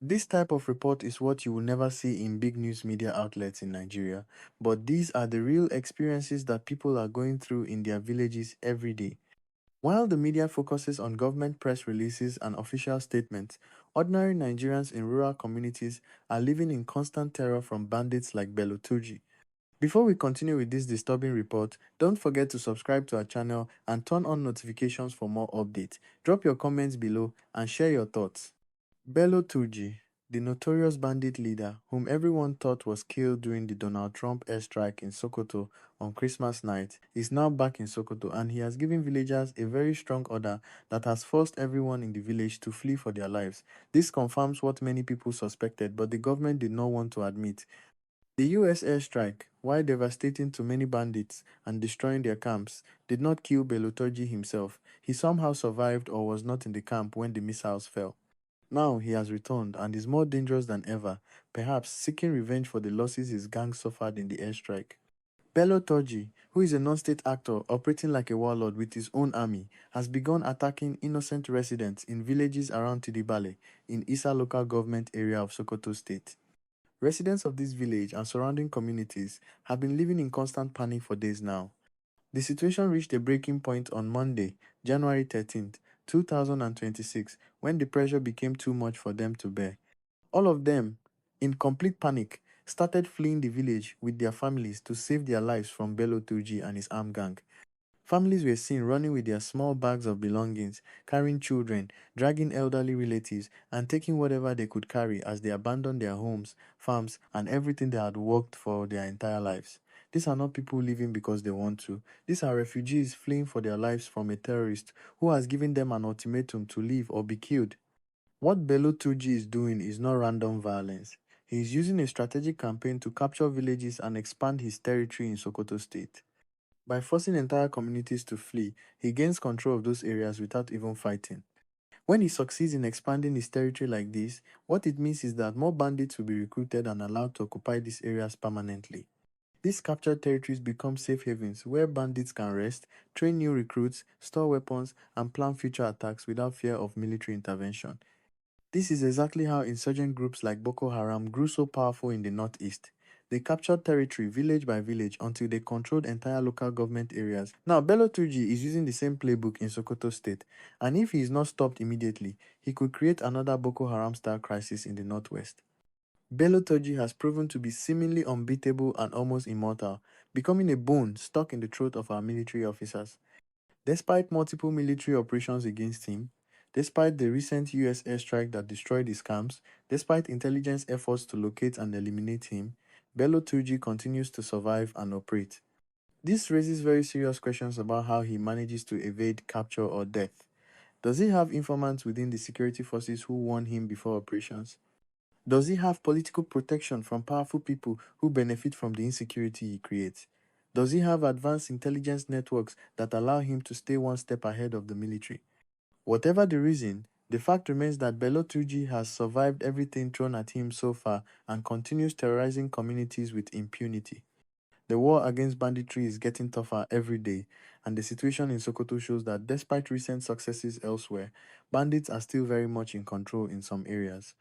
This type of report is what you will never see in big news media outlets in Nigeria, but these are the real experiences that people are going through in their villages every day. While the media focuses on government press releases and official statements, ordinary Nigerians in rural communities are living in constant terror from bandits like Bello Turji. Before we continue with this disturbing report, don't forget to subscribe to our channel and turn on notifications for more updates. Drop your comments below and share your thoughts. Bello Turji, the notorious bandit leader whom everyone thought was killed during the Donald Trump airstrike in Sokoto on Christmas night, is now back in Sokoto, and he has given villagers a very strong order that has forced everyone in the village to flee for their lives. This confirms what many people suspected, but the government did not want to admit. The US airstrike, while devastating to many bandits and destroying their camps, did not kill Bello Turji himself. He somehow survived or was not in the camp when the missiles fell. Now he has returned and is more dangerous than ever, perhaps seeking revenge for the losses his gang suffered in the airstrike. Bello Turji, who is a non-state actor operating like a warlord with his own army, has begun attacking innocent residents in villages around Tidibale in Isa local government area of Sokoto State. Residents of this village and surrounding communities have been living in constant panic for days now. The situation reached a breaking point on Monday, January 13th, 2026, when the pressure became too much for them to bear. All of them, in complete panic, started fleeing the village with their families to save their lives from Bello Turji and his armed gang. Families were seen running with their small bags of belongings, carrying children, dragging elderly relatives, and taking whatever they could carry as they abandoned their homes, farms, and everything they had worked for their entire lives. These are not people living because they want to. These are refugees fleeing for their lives from a terrorist who has given them an ultimatum to leave or be killed. What Bello Turji is doing is not random violence. He is using a strategic campaign to capture villages and expand his territory in Sokoto State. By forcing entire communities to flee, he gains control of those areas without even fighting. When he succeeds in expanding his territory like this, what it means is that more bandits will be recruited and allowed to occupy these areas permanently. These captured territories become safe havens where bandits can rest, train new recruits, store weapons, and plan future attacks without fear of military intervention. This is exactly how insurgent groups like Boko Haram grew so powerful in the northeast. They captured territory village by village until they controlled entire local government areas. Now, Bello Turji is using the same playbook in Sokoto State, and if he is not stopped immediately, he could create another Boko Haram-style crisis in the northwest. Bello Turji has proven to be seemingly unbeatable and almost immortal, becoming a bone stuck in the throat of our military officers. Despite multiple military operations against him, despite the recent US airstrike that destroyed his camps, despite intelligence efforts to locate and eliminate him, Bello Turji continues to survive and operate. This raises very serious questions about how he manages to evade capture or death. Does he have informants within the security forces who warn him before operations? Does he have political protection from powerful people who benefit from the insecurity he creates? Does he have advanced intelligence networks that allow him to stay one step ahead of the military? Whatever the reason, the fact remains that Bello Turji has survived everything thrown at him so far and continues terrorizing communities with impunity. The war against banditry is getting tougher every day, and the situation in Sokoto shows that despite recent successes elsewhere, bandits are still very much in control in some areas.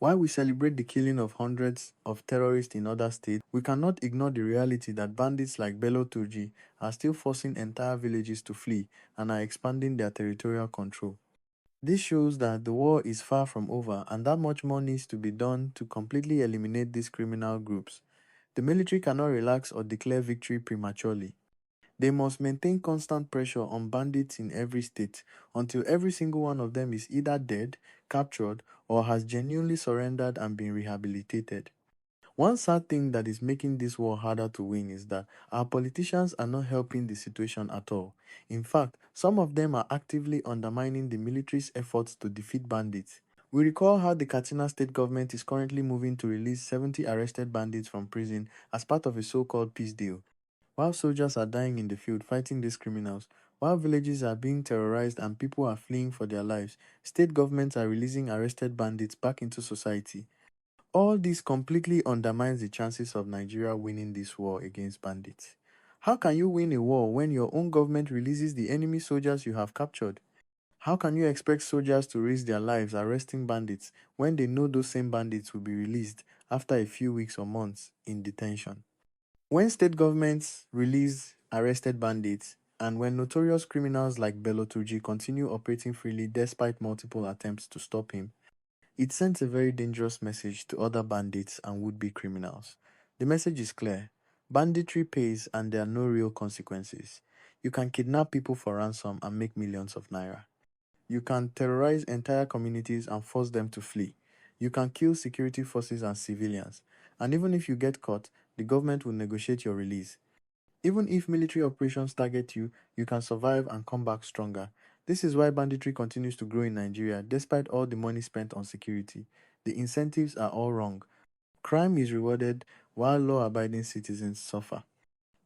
While we celebrate the killing of hundreds of terrorists in other states, we cannot ignore the reality that bandits like Bello Turji are still forcing entire villages to flee and are expanding their territorial control. This shows that the war is far from over and that much more needs to be done to completely eliminate these criminal groups. The military cannot relax or declare victory prematurely. They must maintain constant pressure on bandits in every state until every single one of them is either dead, captured, or has genuinely surrendered and been rehabilitated. One sad thing that is making this war harder to win is that our politicians are not helping the situation at all. In fact, some of them are actively undermining the military's efforts to defeat bandits. We recall how the Katsina state government is currently moving to release 70 arrested bandits from prison as part of a so-called peace deal. While soldiers are dying in the field fighting these criminals, while villages are being terrorized and people are fleeing for their lives, state governments are releasing arrested bandits back into society. All this completely undermines the chances of Nigeria winning this war against bandits. How can you win a war when your own government releases the enemy soldiers you have captured? How can you expect soldiers to risk their lives arresting bandits when they know those same bandits will be released after a few weeks or months in detention? When state governments release arrested bandits, and when notorious criminals like Bello Turji continue operating freely despite multiple attempts to stop him, it sends a very dangerous message to other bandits and would-be criminals. The message is clear. Banditry pays and there are no real consequences. You can kidnap people for ransom and make millions of naira. You can terrorize entire communities and force them to flee. You can kill security forces and civilians. And even if you get caught, the government will negotiate your release. Even if military operations target you, you can survive and come back stronger. This is why banditry continues to grow in Nigeria despite all the money spent on security. The incentives are all wrong. Crime is rewarded while law-abiding citizens suffer.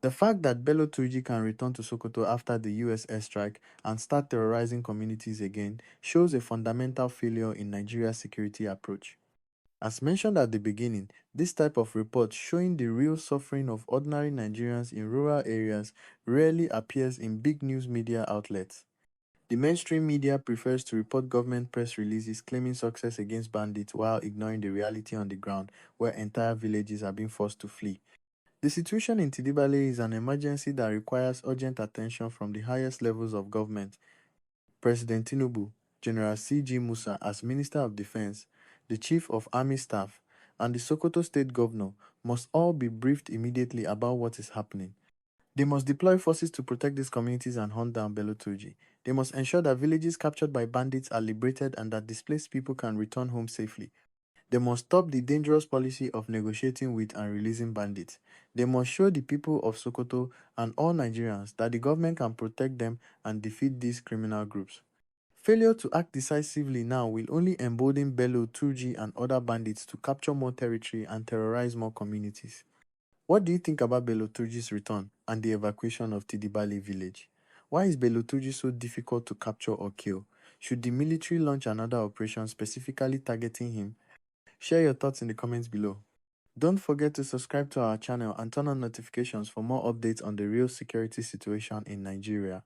The fact that Bello Turji can return to Sokoto after the US airstrike and start terrorizing communities again shows a fundamental failure in Nigeria's security approach. As mentioned at the beginning, this type of report showing the real suffering of ordinary Nigerians in rural areas rarely appears in big news media outlets. The mainstream media prefers to report government press releases claiming success against bandits while ignoring the reality on the ground where entire villages are being forced to flee. The situation in Tidibale is an emergency that requires urgent attention from the highest levels of government. President Tinubu, General C.G. Musa as Minister of Defense, the Chief of Army Staff, and the Sokoto State Governor must all be briefed immediately about what is happening. They must deploy forces to protect these communities and hunt down Bello Turji. They must ensure that villages captured by bandits are liberated and that displaced people can return home safely. They must stop the dangerous policy of negotiating with and releasing bandits. They must show the people of Sokoto and all Nigerians that the government can protect them and defeat these criminal groups. Failure to act decisively now will only embolden Bello, Turji, and other bandits to capture more territory and terrorize more communities. What do you think about Bello Turji's return and the evacuation of Tidibale village? Why is Bello Turji so difficult to capture or kill? Should the military launch another operation specifically targeting him? Share your thoughts in the comments below. Don't forget to subscribe to our channel and turn on notifications for more updates on the real security situation in Nigeria.